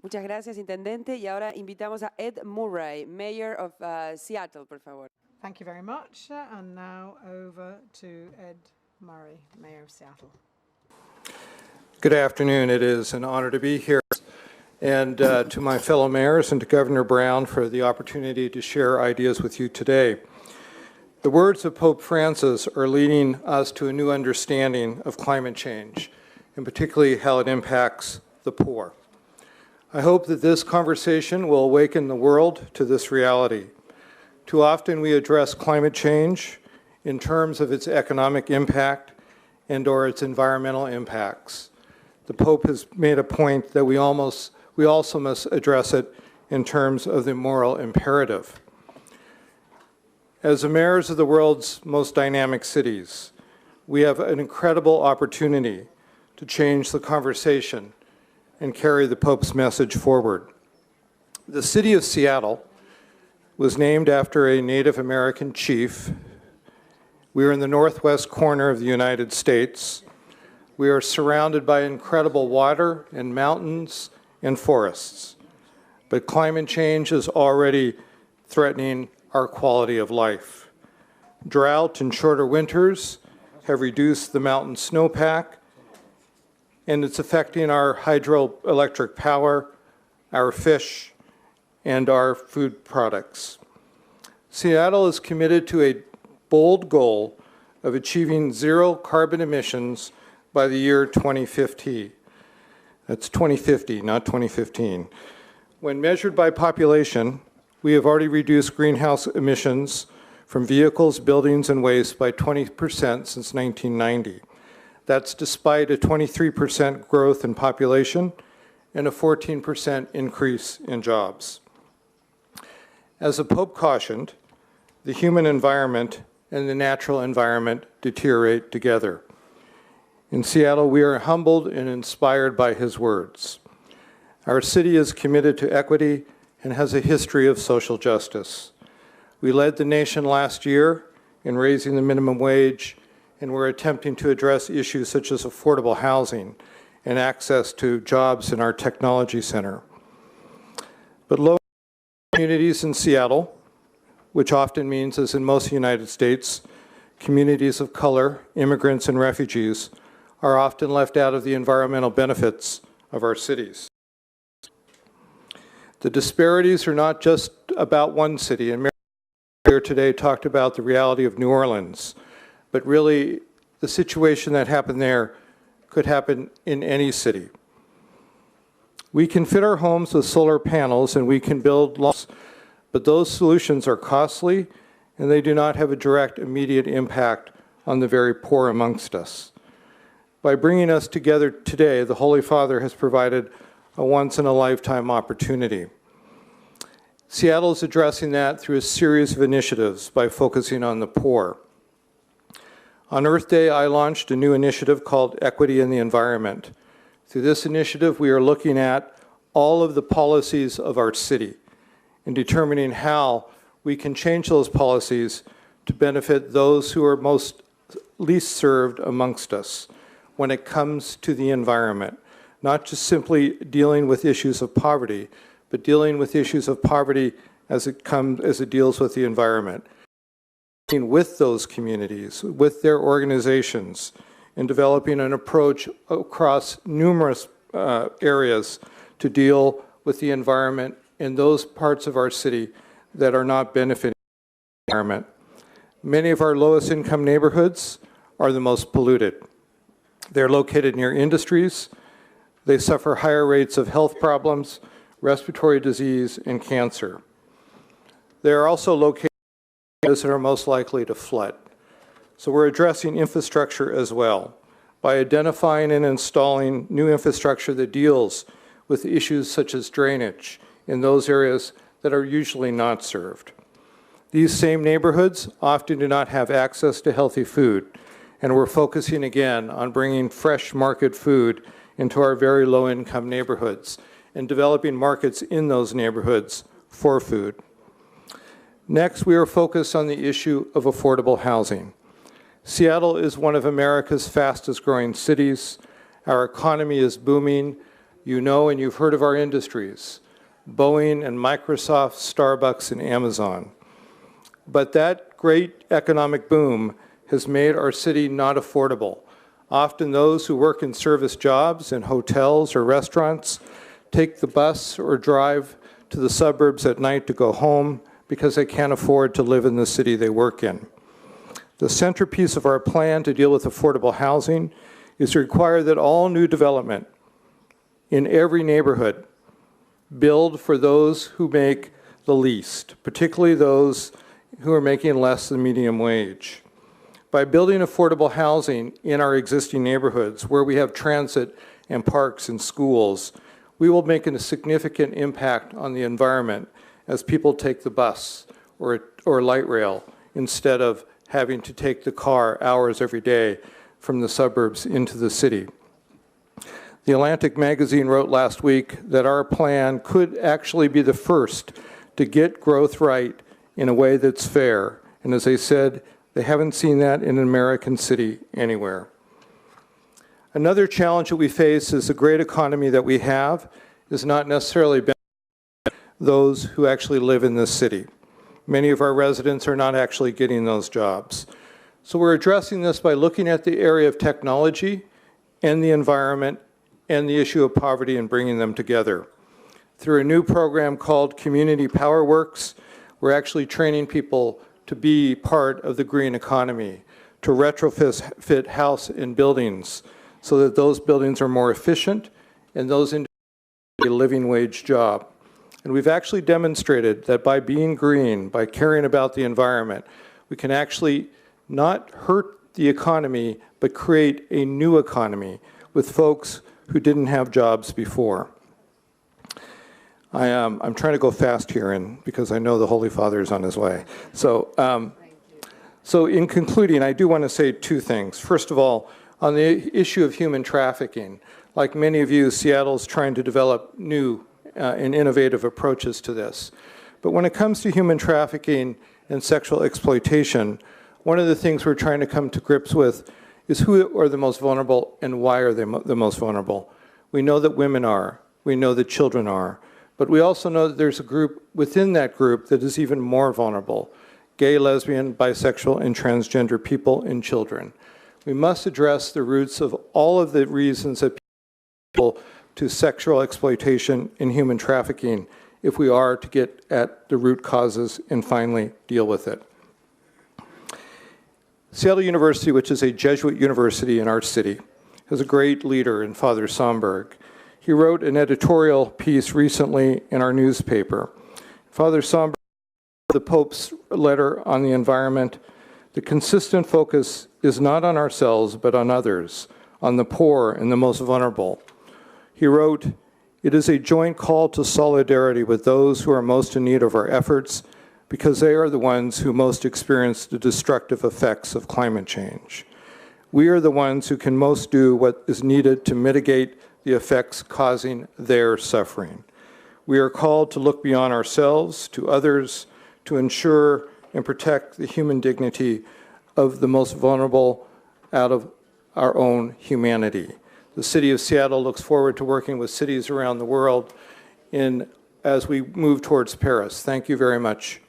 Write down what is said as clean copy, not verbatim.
Muchas gracias, Intendente. Y ahora invitamos a Ed Murray, Mayor of Seattle, por favor. Thank you very much. And now over to Ed Murray, Mayor of Seattle. Good afternoon. It is an honor to be here. And to my fellow mayors and to Governor Brown for the opportunity to share ideas with you today. The words of Pope Francis are leading us to a new understanding of climate change, and particularly how it impacts the poor. I hope that this conversation will awaken the world to this reality. Too often we address climate change in terms of its economic impact and/or its environmental impacts. The Pope has made a point that we also must address it in terms of the moral imperative. As the mayors of the world's most dynamic cities, we have an incredible opportunity to change the conversation and carry the Pope's message forward. The city of Seattle was named after a Native American chief. We are in the northwest corner of the United States. We are surrounded by incredible water and mountains and forests. But climate change is already threatening our quality of life. Drought and shorter winters have reduced the mountain snowpack, and it's affecting our hydroelectric power, our fish, and our food products. Seattle is committed to a bold goal of achieving zero carbon emissions by the year 2050. That's 2050, not 2015. When measured by population, we have already reduced greenhouse emissions from vehicles, buildings, and waste by 20% since 1990. That's despite a 23% growth in population and a 14% increase in jobs. As the Pope cautioned, the human environment and the natural environment deteriorate together. In Seattle, we are humbled and inspired by his words. Our city is committed to equity and has a history of social justice. We led the nation last year in raising the minimum wage, and we're attempting to address issues such as affordable housing and access to jobs in our technology center. But low communities in Seattle, which often means, as in most of the United States, communities of color, immigrants, and refugees, are often left out of the environmental benefits of our cities. The disparities are not just about one city, and Mayor here today talked about the reality of New Orleans, but really the situation that happened there could happen in any city. We can fit our homes with solar panels and we can build lofts, but those solutions are costly and they do not have a direct immediate impact on the very poor amongst us. By bringing us together today, the Holy Father has provided a once-in-a-lifetime opportunity. Seattle is addressing that through a series of initiatives by focusing on the poor. On Earth Day, I launched a new initiative called Equity in the Environment. Through this initiative, we are looking at all of the policies of our city and determining how we can change those policies to benefit those who are least served amongst us when it comes to the environment. Not just simply dealing with issues of poverty, but dealing with issues of poverty as it deals with the environment. With those communities, with their organizations, and developing an approach across numerous areas to deal with the environment in those parts of our city that are not benefiting the environment. Many of our lowest income neighborhoods are the most polluted. They're located near industries. They suffer higher rates of health problems, respiratory disease, and cancer. They are also located that are most likely to flood. So we're addressing infrastructure as well by identifying and installing new infrastructure that deals with issues such as drainage in those areas that are usually not served. These same neighborhoods often do not have access to healthy food, and we're focusing again on bringing fresh market food into our very low-income neighborhoods and developing markets in those neighborhoods for food. Next, we are focused on the issue of affordable housing. Seattle is one of America's fastest growing cities. Our economy is booming. You know and you've heard of our industries, Boeing and Microsoft, Starbucks and Amazon. But that great economic boom has made our city not affordable. Often those who work in service jobs in hotels or restaurants take the bus or drive to the suburbs at night to go home because they can't afford to live in the city they work in. The centerpiece of our plan to deal with affordable housing is to require that all new development in every neighborhood build for those who make the least, particularly those who are making less than medium wage. By building affordable housing in our existing neighborhoods where we have transit and parks and schools, we will make a significant impact on the environment as people take the bus or light rail instead of having to take the car hours every day from the suburbs into the city. The Atlantic magazine wrote last week that our plan could actually be the first to get growth right in a way that's fair. And as they said, they haven't seen that in an American city anywhere. Another challenge that we face is the great economy that we have is not necessarily benefiting those who actually live in this city. Many of our residents are not actually getting those jobs. So we're addressing this by looking at the area of technology and the environment and the issue of poverty and bringing them together. Through a new program called Community Power Works, we're actually training people to be part of the green economy, to retrofit house and buildings so that those buildings are more efficient and those individuals get a living wage job. And we've actually demonstrated that by being green, by caring about the environment, we can actually not hurt the economy, but create a new economy with folks who didn't have jobs before. I'm trying to go fast here because I know the Holy Father is on his way. So in concluding, I do want to say two things. First of all, on the issue of human trafficking, like many of you, Seattle's trying to develop new and innovative approaches to this. But when it comes to human trafficking and sexual exploitation, one of the things we're trying to come to grips with is who are the most vulnerable and why are they the most vulnerable. We know that women are. We know that children are. But we also know that there's a group within that group that is even more vulnerable: gay, lesbian, bisexual, and transgender people and children. We must address the roots of all of the reasons that people to sexual exploitation and human trafficking if we are to get at the root causes and finally deal with it. Seattle University, which is a Jesuit university in our city, has a great leader in Father Somberg. He wrote an editorial piece recently in our newspaper. Father Somberg, the Pope's letter on the environment, the consistent focus is not on ourselves, but on others, on the poor and the most vulnerable. He wrote, "It is a joint call to solidarity with those who are most in need of our efforts because they are the ones who most experience the destructive effects of climate change. We are the ones who can most do what is needed to mitigate the effects causing their suffering. We are called to look beyond ourselves to others to ensure and protect the human dignity of the most vulnerable out of our own humanity." The City of Seattle looks forward to working with cities around the world as we move towards Paris. Thank you very much